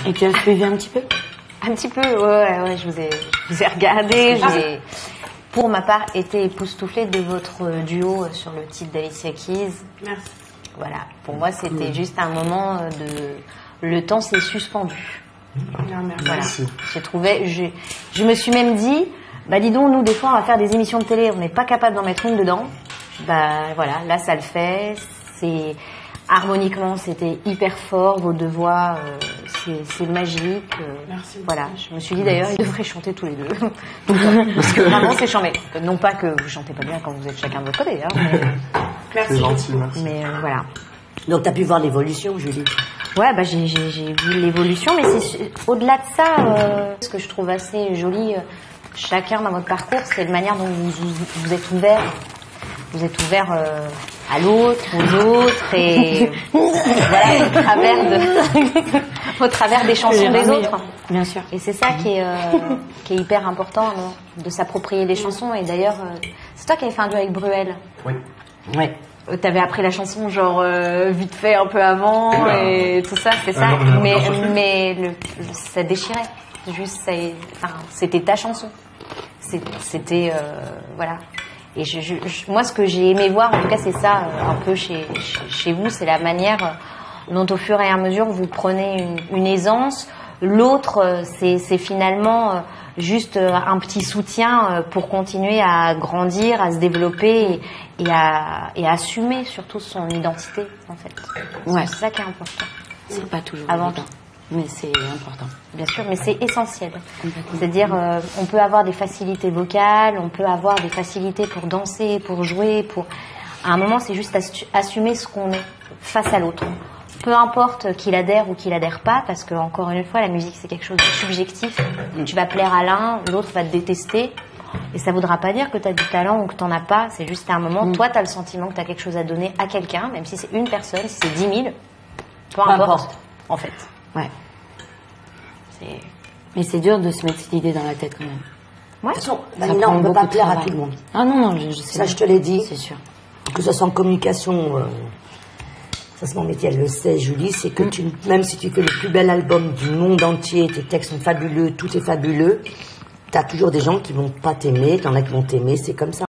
Et tu as suivi un petit peu? Un petit peu, ouais, je vous ai regardé, j'ai, pour ma part, été époustouflée de votre duo sur le titre d'Alicia Keys. Merci. Voilà, pour moi, c'était juste un moment de... Le temps s'est suspendu. Voilà, j'ai trouvé... Je me suis même dit, bah dis donc, nous, des fois, on va faire des émissions de télé, on n'est pas capable d'en mettre une dedans. Bah voilà, là, ça le fait. C'est... Harmoniquement, c'était hyper fort, vos deux voix, c'est magique. Merci. Voilà, je me suis dit d'ailleurs, ils devraient chanter tous les deux. Parce que vraiment, c'est chambé. Non pas que vous chantez pas bien quand vous êtes chacun de votre côté. Hein, mais... Merci. C'est gentil, merci. Mais voilà. Donc, tu as pu voir l'évolution, Julie? Ouais, bah j'ai vu l'évolution, mais c'est au-delà de ça, ce que je trouve assez joli, chacun dans votre parcours, c'est la manière dont vous êtes ouvert. Vous êtes ouvert à l'autre, aux autres, et voilà, au travers des chansons des autres. Bien sûr. Et c'est ça qui est hyper important, de s'approprier les chansons. Et d'ailleurs, c'est toi qui avais fait un duo avec Bruel. Oui. Ouais. T'avais appris la chanson genre vite fait un peu avant et tout ça, c'est ça. Mais ça déchirait. Juste, c'était ta chanson. C'était voilà. Et moi, ce que j'ai aimé voir, en tout cas, c'est ça, un peu chez vous, c'est la manière dont, au fur et à mesure, vous prenez une aisance. L'autre, c'est finalement juste un petit soutien pour continuer à grandir, à se développer et à assumer surtout son identité, en fait. Ouais. C'est ça qui est important. C'est pas toujours Avant évident, mais c'est important. Bien sûr, mais c'est essentiel. C'est-à-dire, on peut avoir des facilités vocales, on peut avoir des facilités pour danser, pour jouer, à un moment, c'est juste assumer ce qu'on est face à l'autre. Peu importe qu'il adhère ou qu'il adhère pas, parce que, encore une fois, la musique, c'est quelque chose de subjectif. Tu vas plaire à l'un, l'autre va te détester. Et ça voudra pas dire que tu as du talent ou que tu n'en as pas. C'est juste à un moment, toi, tu as le sentiment que tu as quelque chose à donner à quelqu'un, même si c'est une personne, si c'est 10 000, peu importe, en fait. Ouais. Mais c'est dur de se mettre cette idée dans la tête quand même. Ouais. De toute façon, Ça Vanina, prend on ne peut beaucoup pas de plaire à travail. tout le monde. Ah non, je sais. Ça, je te l'ai dit. C'est sûr. Que ce soit en communication, ça c'est mon métier, elle le sait, Julie, c'est que même si tu fais le plus bel album du monde entier, tes textes sont fabuleux, tout est fabuleux, t'as toujours des gens qui vont pas t'aimer, t'en as qui vont t'aimer, c'est comme ça.